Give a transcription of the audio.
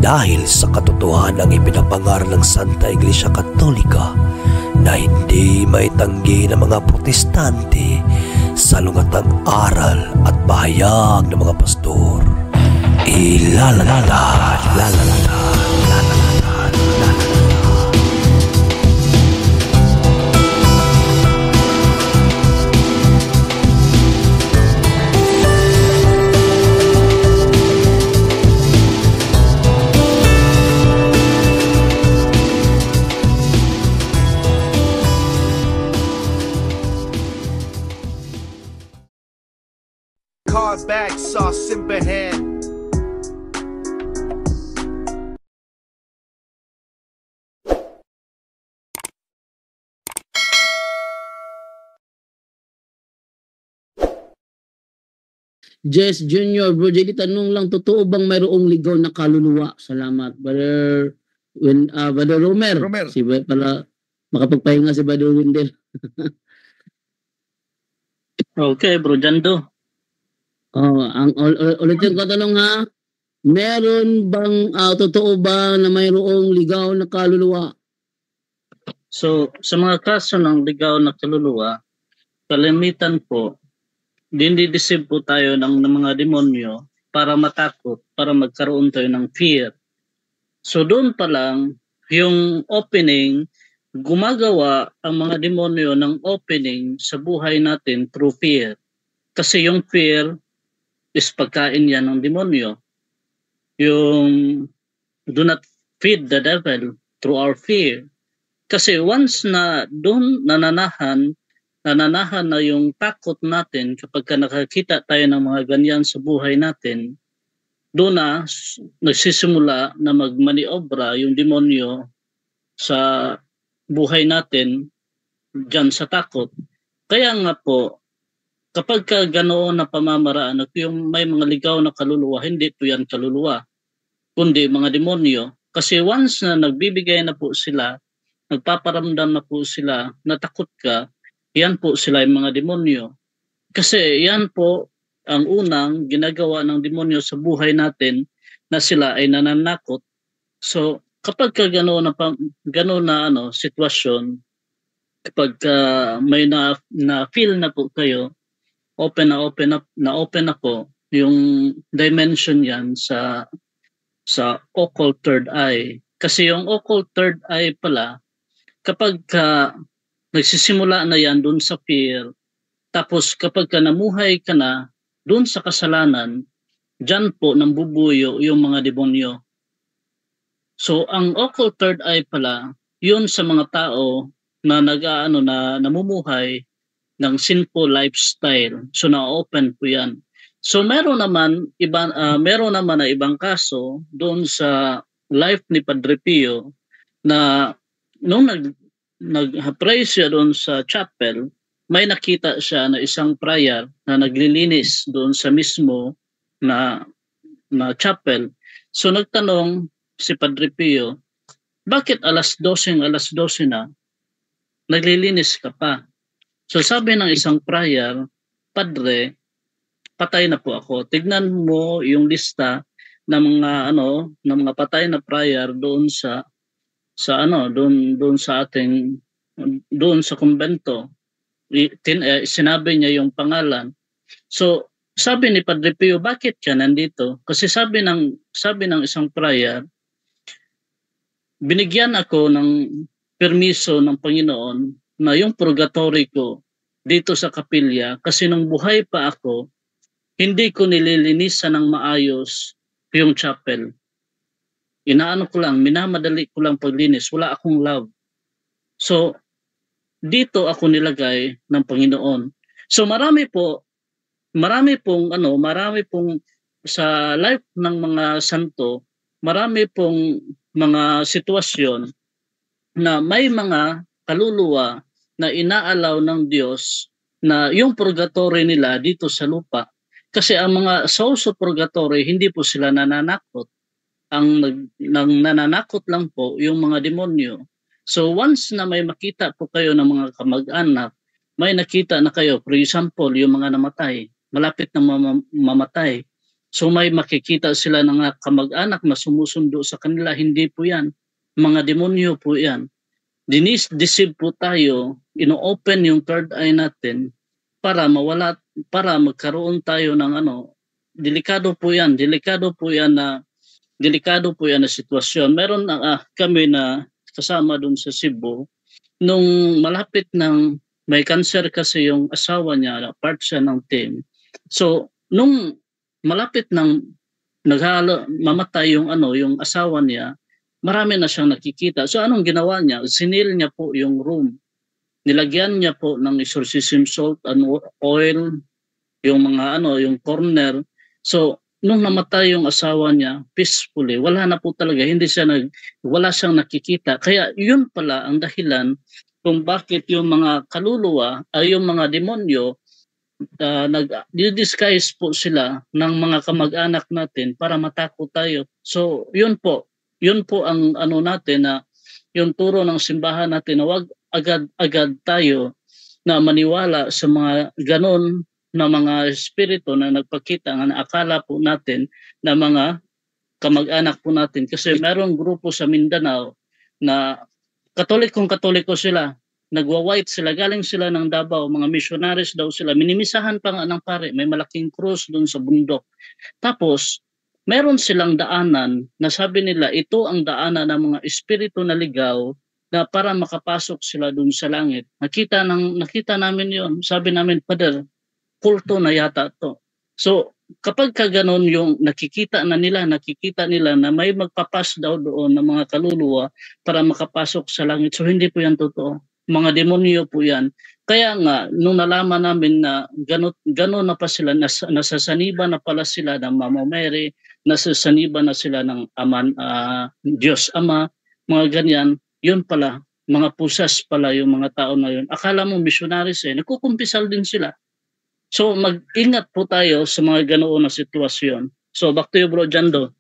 dahil sa katotohanan ng ipinapangaral ng Santa Iglesia Katolika na hindi maitanggi ng mga protestante sa lungatang aral at pahayag ng mga pastor. Bag sauce simbahan. Jess Junior, Bro JD, tanong lang, totoo bang mayroong ligaw na kaluluwa? Salamat. Brother Romer. Si pala makapagpahinga si Brother Windel. Okay, Bro Jando. Ulitin ko tanong ha, meron bang totoo ba na mayroong ligaw na kaluluwa? So, sa mga kaso ng ligaw na kaluluwa, kalimitan po, dinideceive po tayo ng mga demonyo para matakot, para magkaroon tayo ng fear. So, doon pa lang, yung opening, gumagawa ang mga demonyo ng opening sa buhay natin through fear. Kasi yung fear is pagkain yan ng demonyo. Yung do not feed the devil through our fear. Kasi once na doon nananahan na yung takot natin kapag nakakita tayo ng mga ganyan sa buhay natin, doon na nagsisimula na magmaniobra yung demonyo sa buhay natin dyan sa takot. Kaya nga po, kapag ka ganoon na pamamaraan at yung may mga ligaw na kaluluwa, hindi po yan kaluluwa, kundi mga demonyo. Kasi once na nagbibigay na po sila, nagpaparamdam na po sila, natakot ka, yan po sila yung mga demonyo. Kasi yan po ang unang ginagawa ng demonyo sa buhay natin na sila ay nananakot. So kapag ka ganoon na sitwasyon, kapag may na-feel na po kayo, open ako yung dimension yan sa occult third eye. Kasi yung occult third eye pala, kapag nagsisimula na yan dun sa fear, tapos kapag namuhay ka na dun sa kasalanan, dyan po nambubuyo yung mga demonyo. So ang occult third eye pala, yun sa mga tao na namumuhay ng sinful lifestyle. So na-open po yan. So meron naman na ibang kaso doon sa life ni Padre Pio na nung nag-pray siya doon sa chapel, may nakita siya na isang prior na naglilinis doon sa mismo na chapel. So nagtanong si Padre Pio, bakit alas 12 na naglilinis ka pa? So sabi ng isang prior, Padre, patay na po ako. Tignan mo yung lista ng mga patay na prior doon sa kumbento. Sinabi niya yung pangalan. So sabi ni Padre Pio, bakit ka nandito? Kasi sabi ng isang prior, binigyan ako ng permiso ng Panginoon na yung purgatory ko dito sa kapilya, kasi nung buhay pa ako, hindi ko nililinisan ng maayos yung chapel. Minamadali ko lang paglinis, wala akong love. So, dito ako nilagay ng Panginoon. So marami pong sa life ng mga santo, marami pong mga sitwasyon na may mga kaluluwa na inaalaw ng Diyos na yung purgatory nila dito sa lupa. Kasi ang mga souls of purgatory, hindi po sila nananakot. Ang nananakot lang po yung mga demonyo. So once na may makita po kayo ng mga kamag-anak, may nakita na kayo, for example, yung mga namatay, malapit na mamatay, So may makikita sila ng mga kamag-anak na sumusundo sa kanila. Hindi po yan. Mga demonyo po yan. Dinis-deceive po tayo, ino-open yung third eye natin para mawala, para magkaroon tayo ng delikado po yan na sitwasyon. Meron na kami na kasama doon sa Cebu, nung malapit ng may cancer kasi yung asawa niya, part siya ng team. So, nung malapit ng mamatay yung asawa niya, marami na siyang nakikita. So anong ginawa niya? Sinil niya po yung room. Nilagyan niya po ng exorcism salt and oil, yung yung corner. So nung namatay yung asawa niya, peacefully, wala na po talaga, wala siyang nakikita. Kaya yun pala ang dahilan kung bakit yung mga kaluluwa ay yung mga demonyo nag-disguise po sila ng mga kamag-anak natin para matakot tayo. So yun po ang natin na yung turo ng simbahan natin na wag agad-agad tayo na maniwala sa mga ganon na mga espiritu na nagpakita na akala po natin na mga kamag-anak po natin. Kasi merong grupo sa Mindanao na katoliko sila, nagwa-white sila, galing sila ng Davao, mga missionaries daw sila, minimisahan pa nga ng pare, may malaking cross doon sa bundok. Tapos meron silang daanan na sabi nila ito ang daanan ng mga espiritu na ligaw na para makapasok sila dun sa langit. Nakita namin yon. Sabi namin, Father, kulto na yata to. So kapag kaganon yung nakikita nila na may magpapas daw doon ng mga kaluluwa para makapasok sa langit. So hindi po yan totoo. Mga demonyo po yan. Kaya nga, nung nalaman namin na gano'n na pa sila, nasasaniba na pala sila ng Mama Mary, nasasaniba na sila ng Diyos Ama, mga ganyan, yun pala, mga pusas pala yung mga tao na yun. Akala mo missionaries nagkukumpisal din sila. So mag-ingat po tayo sa mga ganoon na sitwasyon. So back to you, Bro Jando.